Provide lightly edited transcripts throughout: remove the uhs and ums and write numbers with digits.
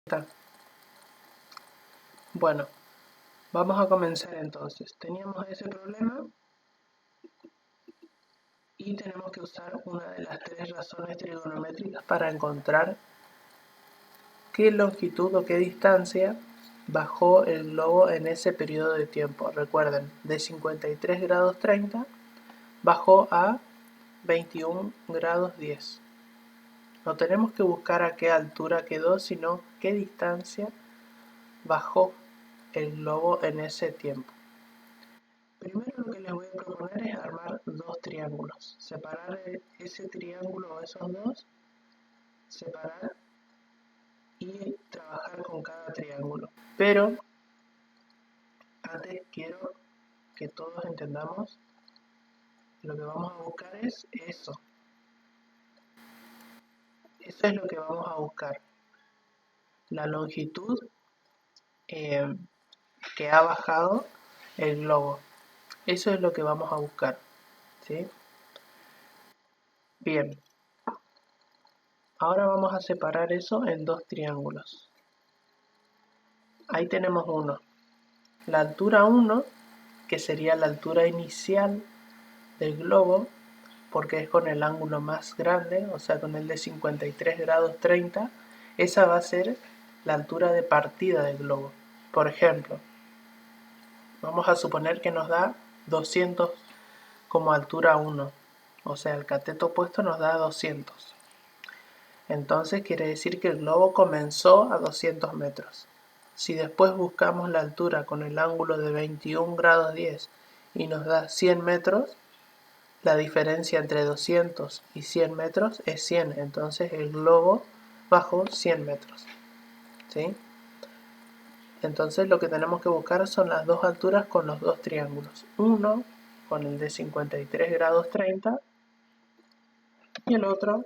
está. Bueno, vamos a comenzar entonces. Teníamos ese problema y tenemos que usar una de las tres razones trigonométricas para encontrar qué longitud o qué distancia bajó el globo en ese periodo de tiempo. Recuerden, de 53 grados 30 bajó a 21 grados 10. No tenemos que buscar a qué altura quedó, sino qué distancia bajó el globo en ese tiempo. Primero lo que les voy a proponer es armar dos triángulos. Separar ese triángulo o esos dos, separar y trabajar con cada triángulo. Pero antes quiero que todos entendamos lo que vamos a buscar es eso. Eso es lo que vamos a buscar. La longitud que ha bajado el globo. Eso es lo que vamos a buscar. ¿Sí? Bien. Ahora vamos a separar eso en dos triángulos. Ahí tenemos uno. La altura 1, que sería la altura inicial del globo, porque es con el ángulo más grande, o sea con el de 53 grados 30, esa va a ser la altura de partida del globo. Por ejemplo, vamos a suponer que nos da 200 como altura 1, o sea el cateto opuesto nos da 200. Entonces quiere decir que el globo comenzó a 200 metros. Si después buscamos la altura con el ángulo de 21 grados 10 y nos da 100 metros, la diferencia entre 200 y 100 metros es 100, entonces el globo bajó 100 metros. ¿Sí? Entonces lo que tenemos que buscar son las dos alturas con los dos triángulos. Uno con el de 53 grados 30 y el otro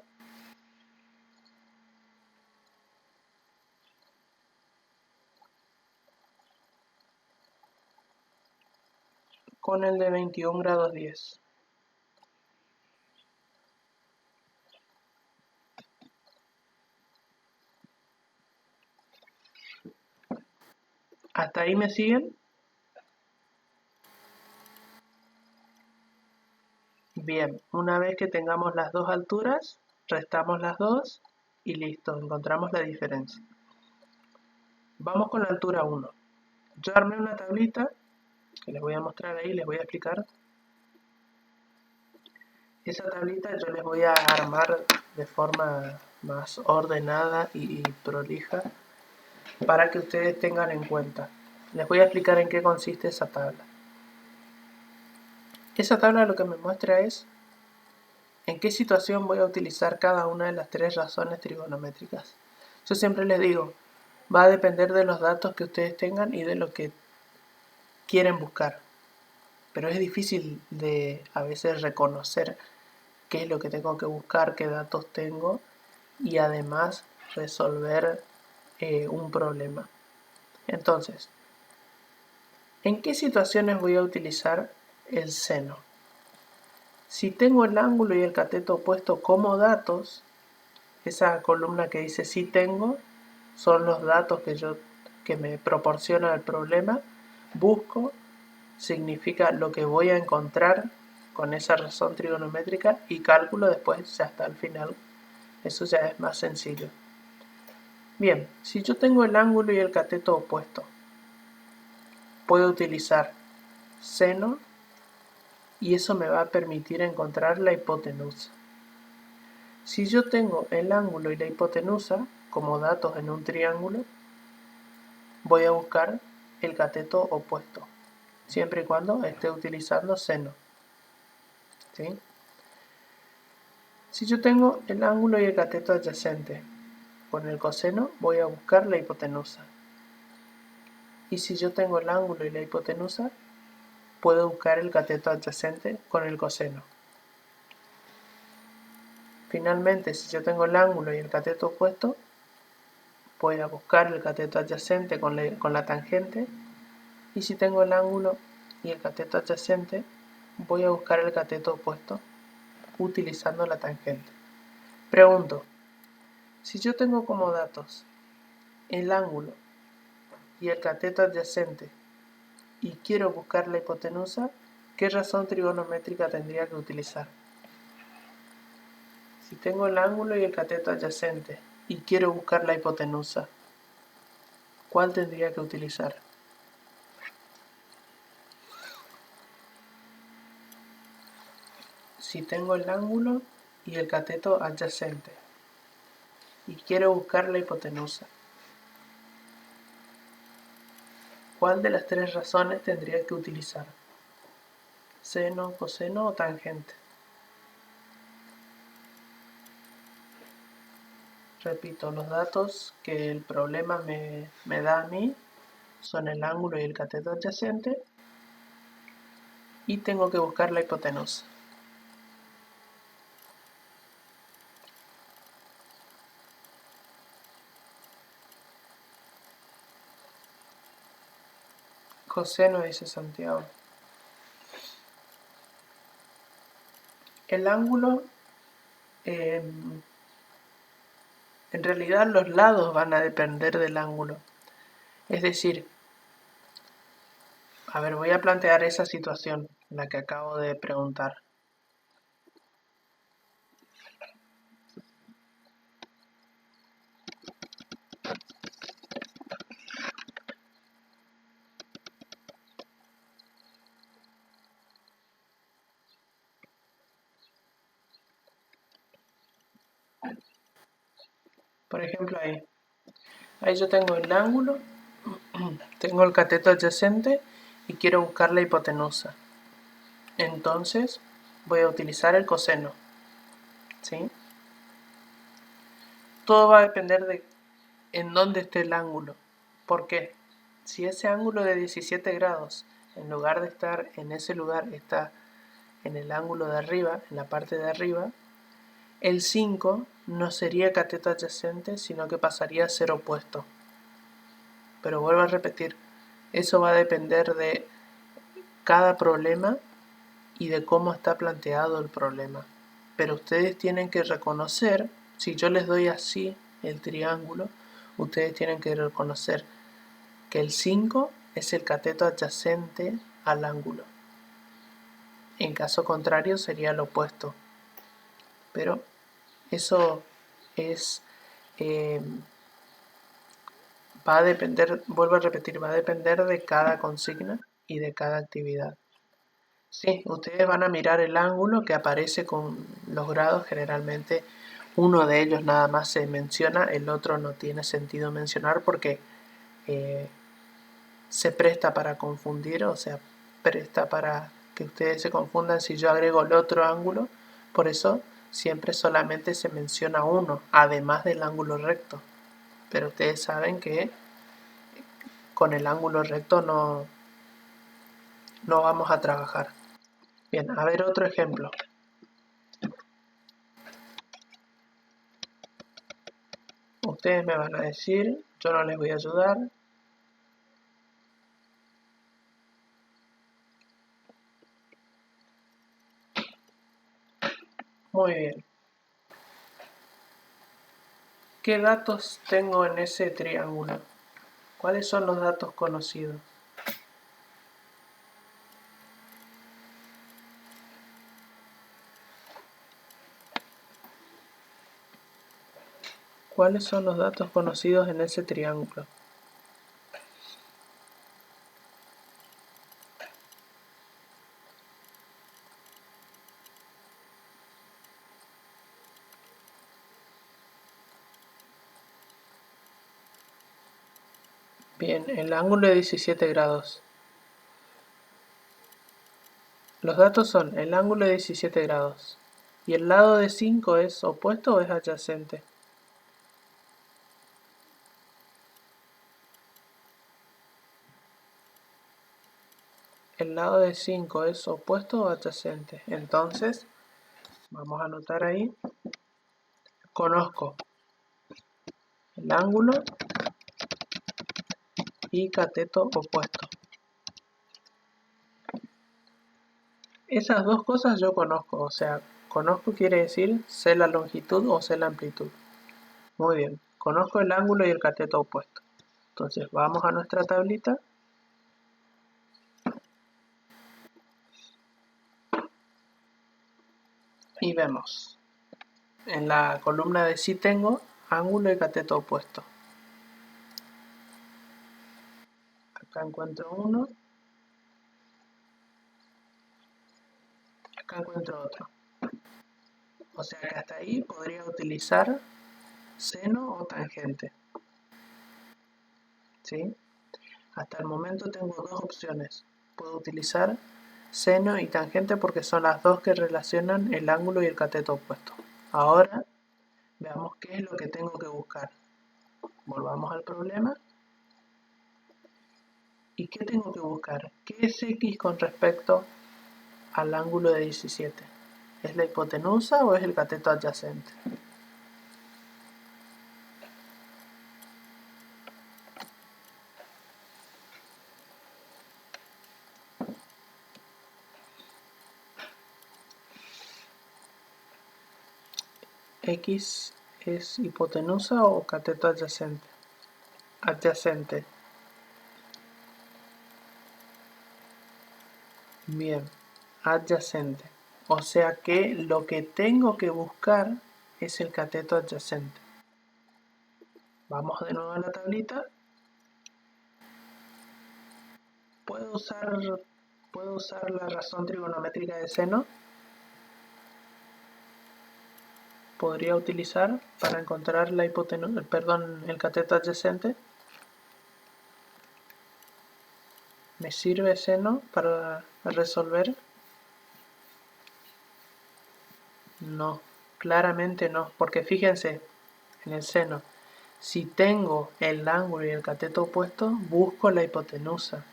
con el de 21 grados 10. ¿Hasta ahí me siguen? Bien, una vez que tengamos las dos alturas, restamos las dos y listo, encontramos la diferencia. Vamos con la altura 1. Yo armé una tablita que les voy a mostrar ahí, les voy a explicar. Esa tablita yo les voy a armar de forma más ordenada y prolija para que ustedes tengan en cuenta. Les voy a explicar en qué consiste esa tabla. Esa tabla lo que me muestra es en qué situación voy a utilizar cada una de las tres razones trigonométricas. Yo siempre les digo, va a depender de los datos que ustedes tengan y de lo que quieren buscar. Pero es difícil de a veces reconocer qué es lo que tengo que buscar, qué datos tengo y además resolver un problema. Entonces, ¿en qué situaciones voy a utilizar el seno? Si tengo el ángulo y el cateto opuesto como datos, esa columna que dice sí tengo son los datos que me proporciona el problema. Busco significa lo que voy a encontrar con esa razón trigonométrica y cálculo después ya hasta el final. Eso ya es más sencillo. Bien, si yo tengo el ángulo y el cateto opuesto, puedo utilizar seno y eso me va a permitir encontrar la hipotenusa. Si yo tengo el ángulo y la hipotenusa como datos en un triángulo, voy a buscar el cateto opuesto, siempre y cuando esté utilizando seno. ¿Sí? Si yo tengo el ángulo y el cateto adyacente, con el coseno voy a buscar la hipotenusa. Y si yo tengo el ángulo y la hipotenusa, puedo buscar el cateto adyacente con el coseno. Finalmente, si yo tengo el ángulo y el cateto opuesto, voy a buscar el cateto adyacente con la tangente. Y si tengo el ángulo y el cateto adyacente, voy a buscar el cateto opuesto utilizando la tangente. Pregunto, si yo tengo como datos el ángulo y el cateto adyacente y quiero buscar la hipotenusa, ¿qué razón trigonométrica tendría que utilizar? Si tengo el ángulo y el cateto adyacente y quiero buscar la hipotenusa, ¿cuál tendría que utilizar? Si tengo el ángulo y el cateto adyacente y quiero buscar la hipotenusa, ¿cuál de las tres razones tendría que utilizar? ¿Seno, coseno o tangente? Repito, los datos que el problema me da a mí son el ángulo y el cateto adyacente y tengo que buscar la hipotenusa. Coseno, dice Santiago. El ángulo, en realidad los lados van a depender del ángulo. Es decir, a ver, voy a plantear esa situación, la que acabo de preguntar. Por ejemplo, ahí yo tengo el ángulo, tengo el cateto adyacente y quiero buscar la hipotenusa. Entonces voy a utilizar el coseno, ¿sí? Todo va a depender de en dónde esté el ángulo. ¿Por qué? Si ese ángulo de 17 grados, en lugar de estar en ese lugar, está en el ángulo de arriba, en la parte de arriba, el 5 no sería cateto adyacente, sino que pasaría a ser opuesto. Pero vuelvo a repetir, eso va a depender de cada problema y de cómo está planteado el problema. Pero ustedes tienen que reconocer, si yo les doy así el triángulo, ustedes tienen que reconocer que el 5 es el cateto adyacente al ángulo. En caso contrario sería lo opuesto. Pero eso es va a depender, vuelvo a repetir, va a depender de cada consigna y de cada actividad. Sí, ustedes van a mirar el ángulo que aparece con los grados, generalmente uno de ellos nada más se menciona, el otro no tiene sentido mencionar porque se presta para confundir, o sea, presta para que ustedes se confundan si yo agrego el otro ángulo, por eso siempre solamente se menciona uno, además del ángulo recto. Pero ustedes saben que con el ángulo recto no vamos a trabajar. Bien, a ver otro ejemplo. Ustedes me van a decir, yo no les voy a ayudar. Muy bien. ¿Qué datos tengo en ese triángulo? ¿Cuáles son los datos conocidos? ¿Cuáles son los datos conocidos en ese triángulo? Bien, el ángulo de 17 grados. Los datos son el ángulo de 17 grados. ¿Y el lado de 5 es opuesto o es adyacente? El lado de 5 es opuesto o adyacente. Entonces, vamos a anotar ahí. Conozco el ángulo y cateto opuesto. Esas dos cosas yo conozco, o sea, conozco quiere decir sé la longitud o sé la amplitud. Muy bien, conozco el ángulo y el cateto opuesto. Entonces vamos a nuestra tablita y vemos en la columna de si tengo ángulo y cateto opuesto. Acá encuentro uno, acá encuentro otro. O sea que hasta ahí podría utilizar seno o tangente. ¿Sí? Hasta el momento tengo dos opciones. Puedo utilizar seno y tangente porque son las dos que relacionan el ángulo y el cateto opuesto. Ahora veamos qué es lo que tengo que buscar. Volvamos al problema. ¿Y qué tengo que buscar? ¿Qué es x con respecto al ángulo de 17? ¿Es la hipotenusa o es el cateto adyacente? ¿X es hipotenusa o cateto adyacente? Adyacente. Bien, adyacente. O sea que lo que tengo que buscar es el cateto adyacente. Vamos de nuevo a la tablita. ¿Puedo usar la razón trigonométrica de seno? Podría utilizar para encontrar la el cateto adyacente. ¿Me sirve seno para resolver? No, claramente no, porque fíjense en el seno. Si tengo el ángulo y el cateto opuesto, busco la hipotenusa.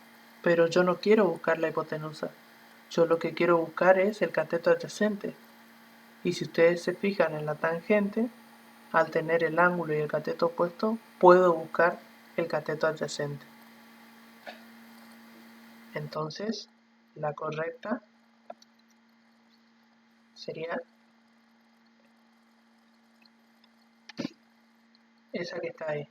Pero yo no quiero buscar la hipotenusa. Yo lo que quiero buscar es el cateto adyacente. Y si ustedes se fijan en la tangente, al tener el ángulo y el cateto opuesto, puedo buscar el cateto adyacente. Entonces, la correcta sería esa que está ahí.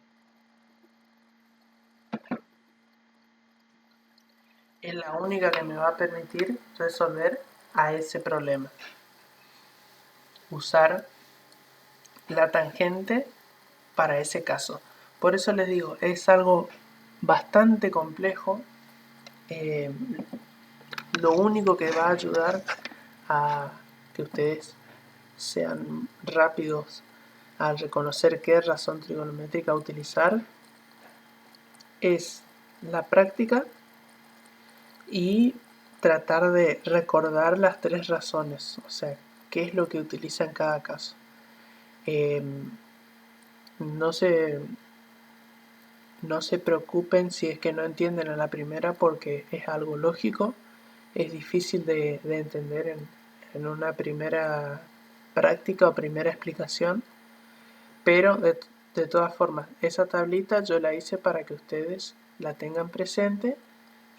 Es la única que me va a permitir resolver a ese problema. Usar la tangente para ese caso. Por eso les digo, es algo bastante complejo. Lo único que va a ayudar a que ustedes sean rápidos al reconocer qué razón trigonométrica utilizar es la práctica y tratar de recordar las tres razones, o sea, qué es lo que utiliza en cada caso. No se preocupen si es que no entienden a la primera porque es algo lógico, es difícil de entender en una primera práctica o primera explicación, pero de todas formas, esa tablita yo la hice para que ustedes la tengan presente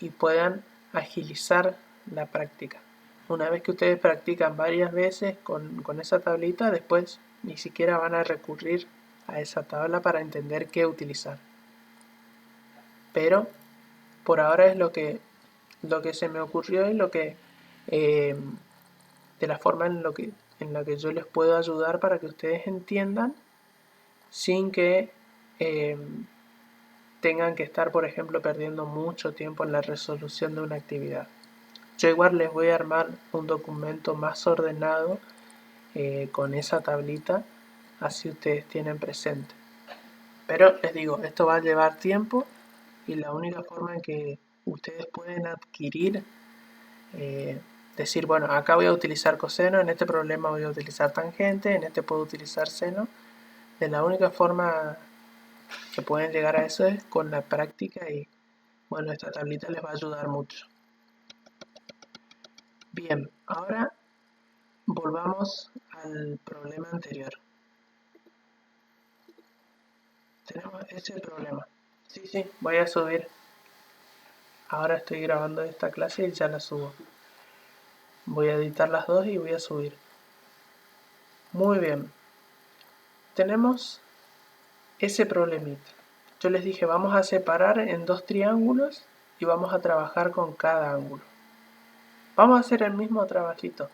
y puedan agilizar la práctica. Una vez que ustedes practican varias veces con esa tablita, después ni siquiera van a recurrir a esa tabla para entender qué utilizar. Pero por ahora es lo que se me ocurrió y lo que de la forma en la que yo les puedo ayudar para que ustedes entiendan sin que tengan que estar, por ejemplo, perdiendo mucho tiempo en la resolución de una actividad. Yo igual les voy a armar un documento más ordenado con esa tablita, así ustedes tienen presente. Pero les digo, esto va a llevar tiempo y la única forma en que ustedes pueden adquirir, decir, bueno, acá voy a utilizar coseno, en este problema voy a utilizar tangente, en este puedo utilizar seno. De la única forma que pueden llegar a eso es con la práctica y bueno, esta tablita les va a ayudar mucho. Bien, ahora volvamos al problema anterior. Tenemos ese problema. Sí, voy a subir. Ahora estoy grabando esta clase y ya la subo. Voy a editar las dos y voy a subir. Muy bien. Tenemos ese problemita. Yo les dije, vamos a separar en dos triángulos y vamos a trabajar con cada ángulo. Vamos a hacer el mismo trabajito.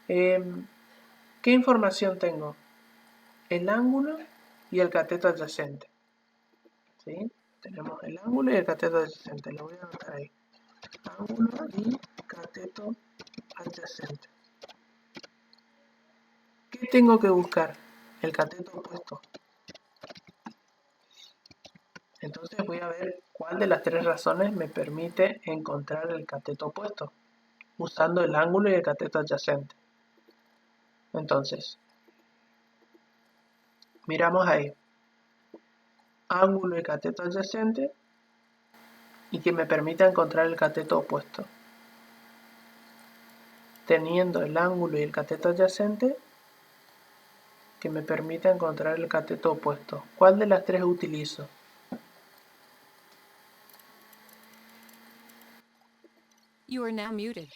¿Qué información tengo? El ángulo y el cateto adyacente. ¿Sí? Tenemos el ángulo y el cateto adyacente. Lo voy a anotar ahí. Ángulo y cateto adyacente. ¿Qué tengo que buscar? El cateto opuesto. Entonces voy a ver cuál de las tres razones me permite encontrar el cateto opuesto, usando el ángulo y el cateto adyacente. Entonces, miramos ahí. Ángulo y cateto adyacente, y que me permita encontrar el cateto opuesto. Teniendo el ángulo y el cateto adyacente, que me permita encontrar el cateto opuesto. ¿Cuál de las tres utilizo? You are now muted.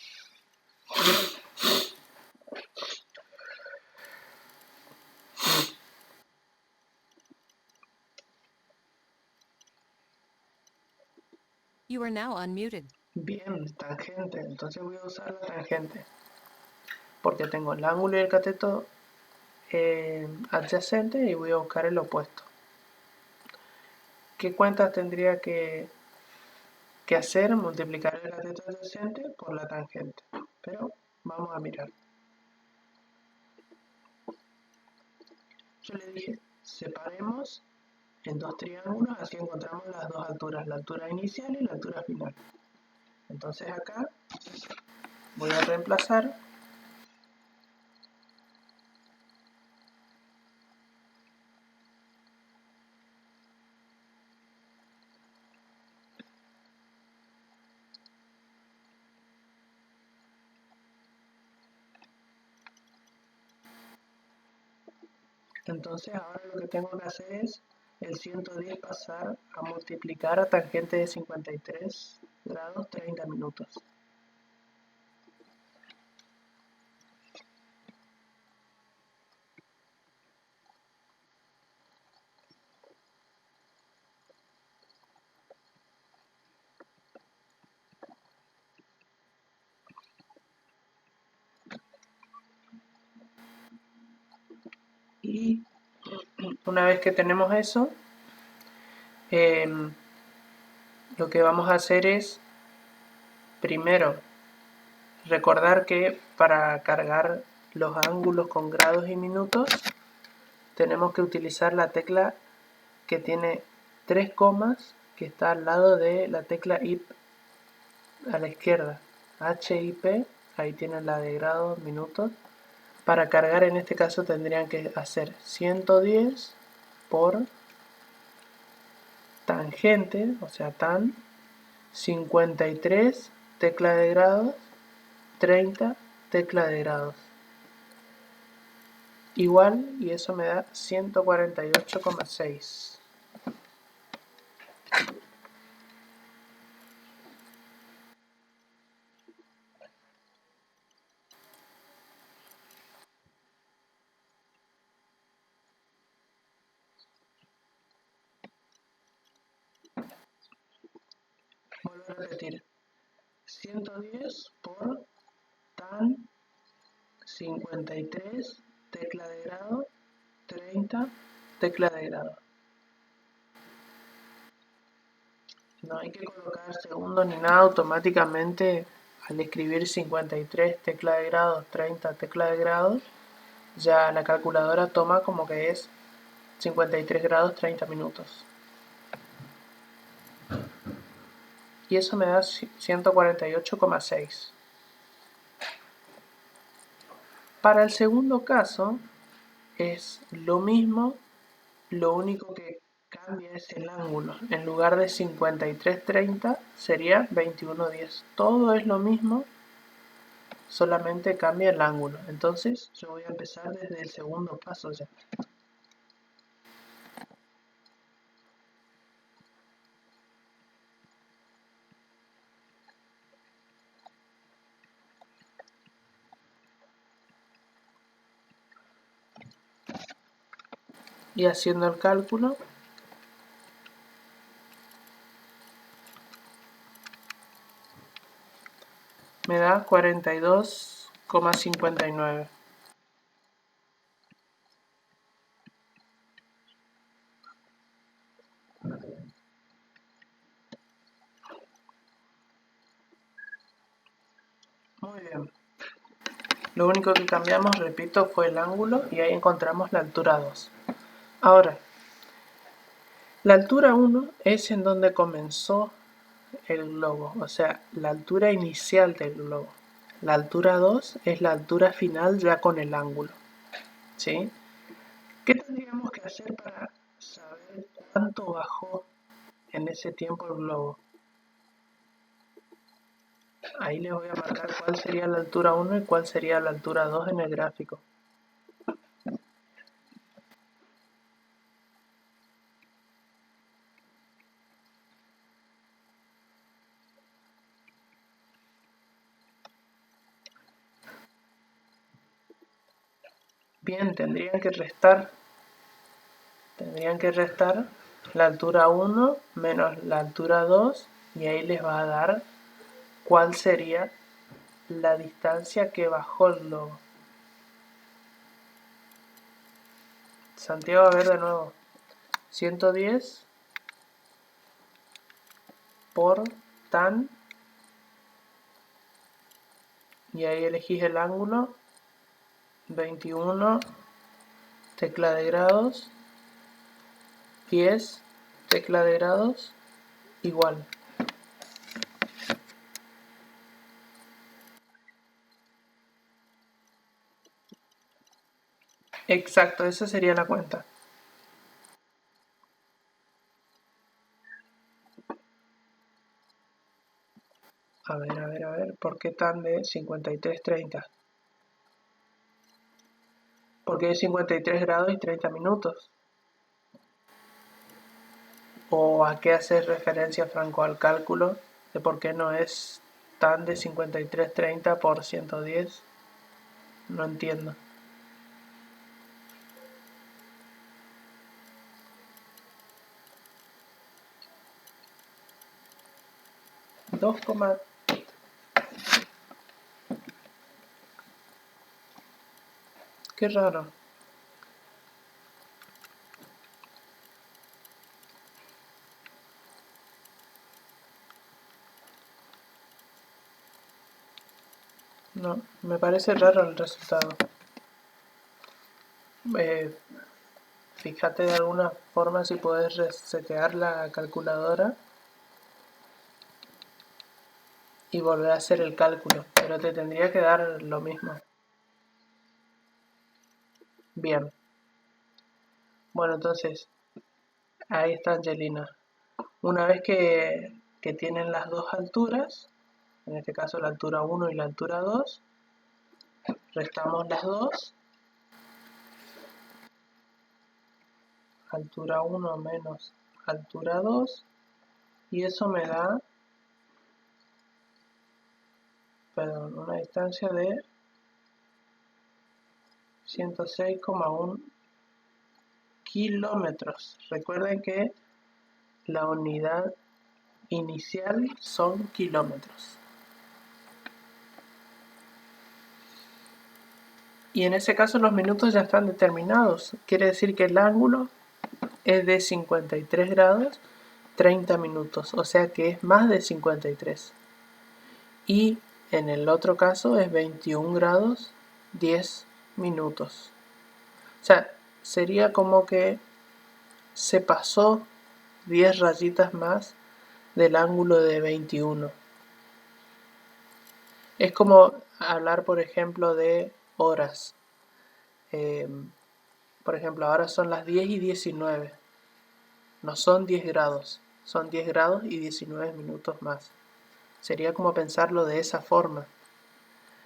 You are now unmuted. Bien, tangente. Entonces voy a usar la tangente. Porque tengo el ángulo y el cateto adyacente y voy a buscar el opuesto. ¿Qué cuentas tendría que hacer? Multiplicar el cateto adyacente por la tangente. Pero vamos a mirar. Yo le dije, separemos en dos triángulos, así encontramos las dos alturas, la altura inicial y la altura final. Entonces acá voy a reemplazar Entonces ahora lo que tengo que hacer es el 110 pasar a multiplicar a tangente de 53 grados 30 minutos. Y una vez que tenemos eso, lo que vamos a hacer es, primero, recordar que para cargar los ángulos con grados y minutos, tenemos que utilizar la tecla que tiene 3 comas, que está al lado de la tecla IP a la izquierda. HIP, ahí tienen la de grados, minutos. Para cargar en este caso tendrían que hacer 110 por tangente, o sea tan, 53 tecla de grados, 30 tecla de grados. Igual, y eso me da 148,6. Vuelvo a repetir. 110 por tan 53 tecla de grado 30 tecla de grado. No hay que colocar segundos ni nada, automáticamente al escribir 53 tecla de grados 30 tecla de grados, ya la calculadora toma como que es 53 grados 30 minutos. Y eso me da 148,6. Para el segundo caso es lo mismo, lo único que cambia es el ángulo. En lugar de 53,30 sería 21,10. Todo es lo mismo, solamente cambia el ángulo. Entonces yo voy a empezar desde el segundo paso ya. Y haciendo el cálculo, 42,59. Muy bien. Lo único que cambiamos, repito, fue el ángulo y ahí encontramos la altura 2. Ahora, la altura 1 es en donde comenzó el globo, o sea, la altura inicial del globo. La altura 2 es la altura final ya con el ángulo. ¿Sí? ¿Qué tendríamos que hacer para saber cuánto bajó en ese tiempo el globo? Ahí les voy a marcar cuál sería la altura 1 y cuál sería la altura 2 en el gráfico. Bien, tendrían que restar la altura 1 menos la altura 2 y ahí les va a dar cuál sería la distancia que bajó el globo. Santiago, a ver de nuevo. 110 por tan, y ahí elegís el ángulo, 21, tecla de grados, 10, tecla de grados, igual. Exacto, esa sería la cuenta. A ver, ¿por qué tan de 53:30? Porque es 53 grados y 30 minutos. ¿O a qué hace referencia Franco? Al cálculo de por qué no es tan de 53:30 por 110. No entiendo. 2, qué raro. No, me parece raro el resultado. Fíjate de alguna forma si puedes resetear la calculadora y volver a hacer el cálculo, pero te tendría que dar lo mismo. Bien. Bueno, entonces, ahí está Angelina. Una vez que tienen las dos alturas, en este caso la altura 1 y la altura 2, restamos las dos. Altura 1 menos altura 2, y eso me da, perdón, una distancia de 106,1 kilómetros. Recuerden que la unidad inicial son kilómetros. Y en ese caso los minutos ya están determinados. Quiere decir que el ángulo es de 53 grados 30 minutos, o sea que es más de 53. Y en el otro caso es 21 grados 10 minutos. O sea, sería como que se pasó 10 rayitas más del ángulo de 21. Es como hablar, por ejemplo, de horas. Por ejemplo, ahora son las 10 y 19. No son 10 grados, son 10 grados y 19 minutos más. Sería como pensarlo de esa forma.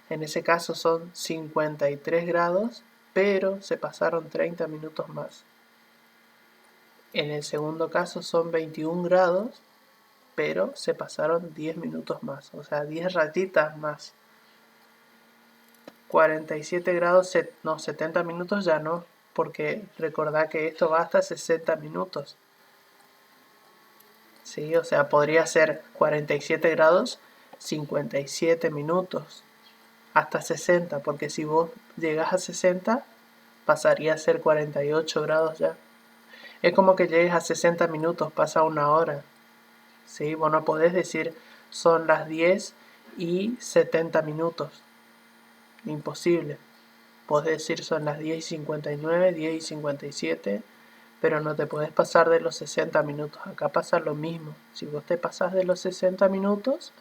En ese caso son 53 grados, pero se pasaron 30 minutos más. En el segundo caso son 21 grados, pero se pasaron 10 minutos más, o sea, 10 ratitas más. 47 grados, no, 70 minutos ya no, porque recordá que esto va hasta 60 minutos. Sí, o sea, podría ser 47 grados, 57 minutos. hasta 60, porque si vos llegás a 60, pasaría a ser 48 grados ya. Es como que llegues a 60 minutos, pasa una hora. ¿Sí? Vos no podés decir son las 10 y 70 minutos. Imposible. Podés decir son las 10 y 59, 10 y 57, pero no te podés pasar de los 60 minutos. Acá pasa lo mismo. Si vos te pasás de los 60 minutos,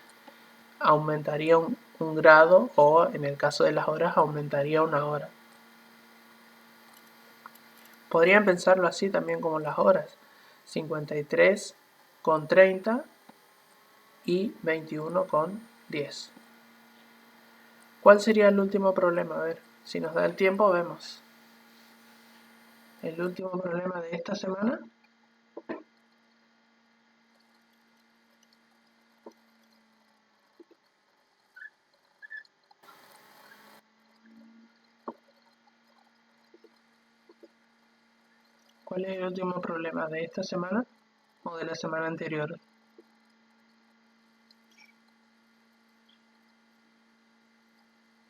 aumentaría un grado, o en el caso de las horas aumentaría una hora. Podrían pensarlo así también como las horas. 53,30 y 21,10. ¿Cuál sería el último problema? A ver, si nos da el tiempo vemos. El último problema de esta semana. ¿Cuál es el último problema de esta semana o de la semana anterior?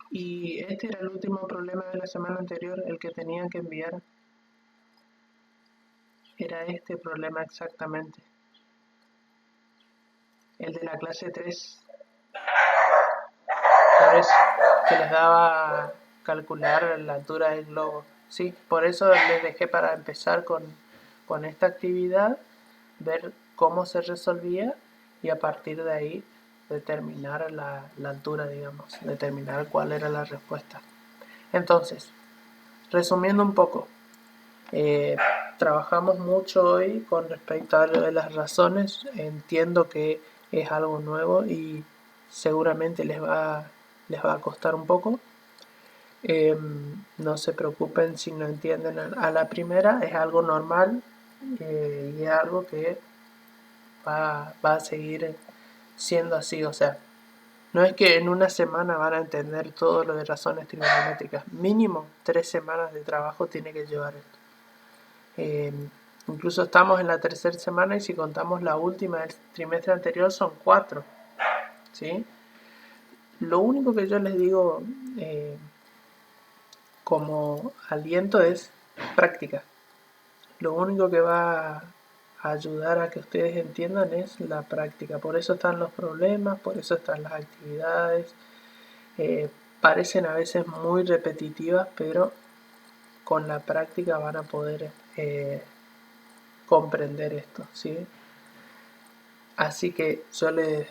Y este era el último problema de la semana anterior, el que tenían que enviar. Era este problema exactamente. El de la clase 3. Por eso que les daba calcular la altura del globo. Sí, por eso les dejé para empezar con esta actividad, ver cómo se resolvía y a partir de ahí determinar la altura, digamos, determinar cuál era la respuesta. Entonces, resumiendo un poco, trabajamos mucho hoy con respecto a lo de las razones. Entiendo que es algo nuevo y seguramente les va a costar un poco. No se preocupen si no entienden a la primera, es algo normal, y es algo que va a seguir siendo así. O sea, no es que en una semana van a entender todo lo de razones trigonométricas. Mínimo 3 semanas de trabajo tiene que llevar esto. Incluso estamos en la tercera semana y si contamos la última del trimestre anterior son 4. ¿Sí? Lo único que yo les digo como aliento es práctica. Lo único que va a ayudar a que ustedes entiendan es la práctica. Por eso están los problemas, por eso están las actividades. Parecen a veces muy repetitivas, pero con la práctica van a poder comprender esto, ¿sí? Así que yo les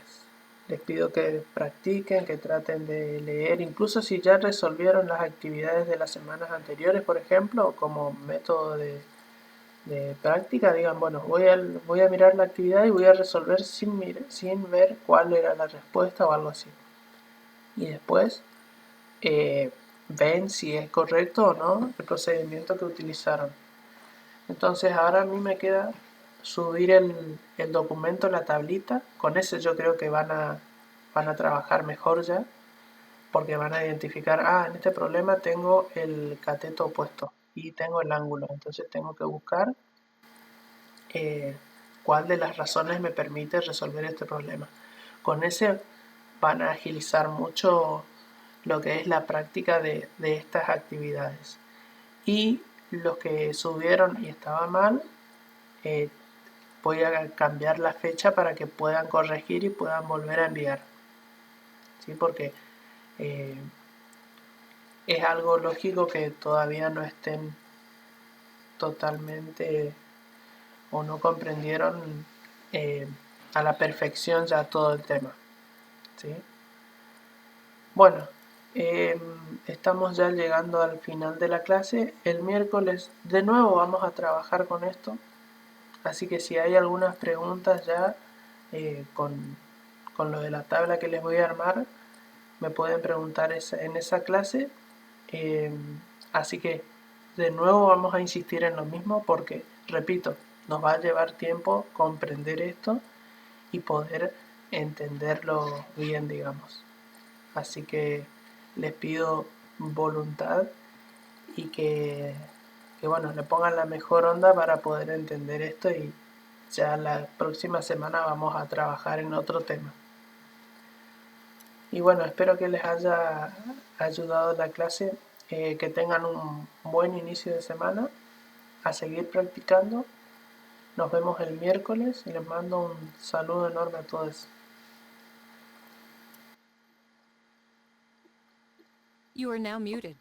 pido que practiquen, que traten de leer, incluso si ya resolvieron las actividades de las semanas anteriores, por ejemplo, como método de práctica, digan, bueno, voy a mirar la actividad y voy a resolver sin ver cuál era la respuesta o algo así. Y después ven si es correcto o no el procedimiento que utilizaron. Entonces ahora a mí me queda subir el documento, la tablita. Con ese yo creo que van a trabajar mejor ya, porque van a identificar, en este problema tengo el cateto opuesto y tengo el ángulo, entonces tengo que buscar cuál de las razones me permite resolver este problema. Con ese van a agilizar mucho lo que es la práctica de estas actividades. Y los que subieron y estaba mal, voy a cambiar la fecha para que puedan corregir y puedan volver a enviar. ¿Sí? Porque es algo lógico que todavía no estén totalmente o no comprendieron a la perfección ya todo el tema. ¿Sí? Bueno, estamos ya llegando al final de la clase. El miércoles de nuevo vamos a trabajar con esto. Así que si hay algunas preguntas ya con lo de la tabla que les voy a armar, me pueden preguntar en esa clase. Así que de nuevo vamos a insistir en lo mismo porque, repito, nos va a llevar tiempo comprender esto y poder entenderlo bien, digamos. Así que les pido voluntad y que bueno, le pongan la mejor onda para poder entender esto, y ya la próxima semana vamos a trabajar en otro tema. Y bueno, espero que les haya ayudado la clase, que tengan un buen inicio de semana, a seguir practicando. Nos vemos el miércoles y les mando un saludo enorme a todos. You are now muted.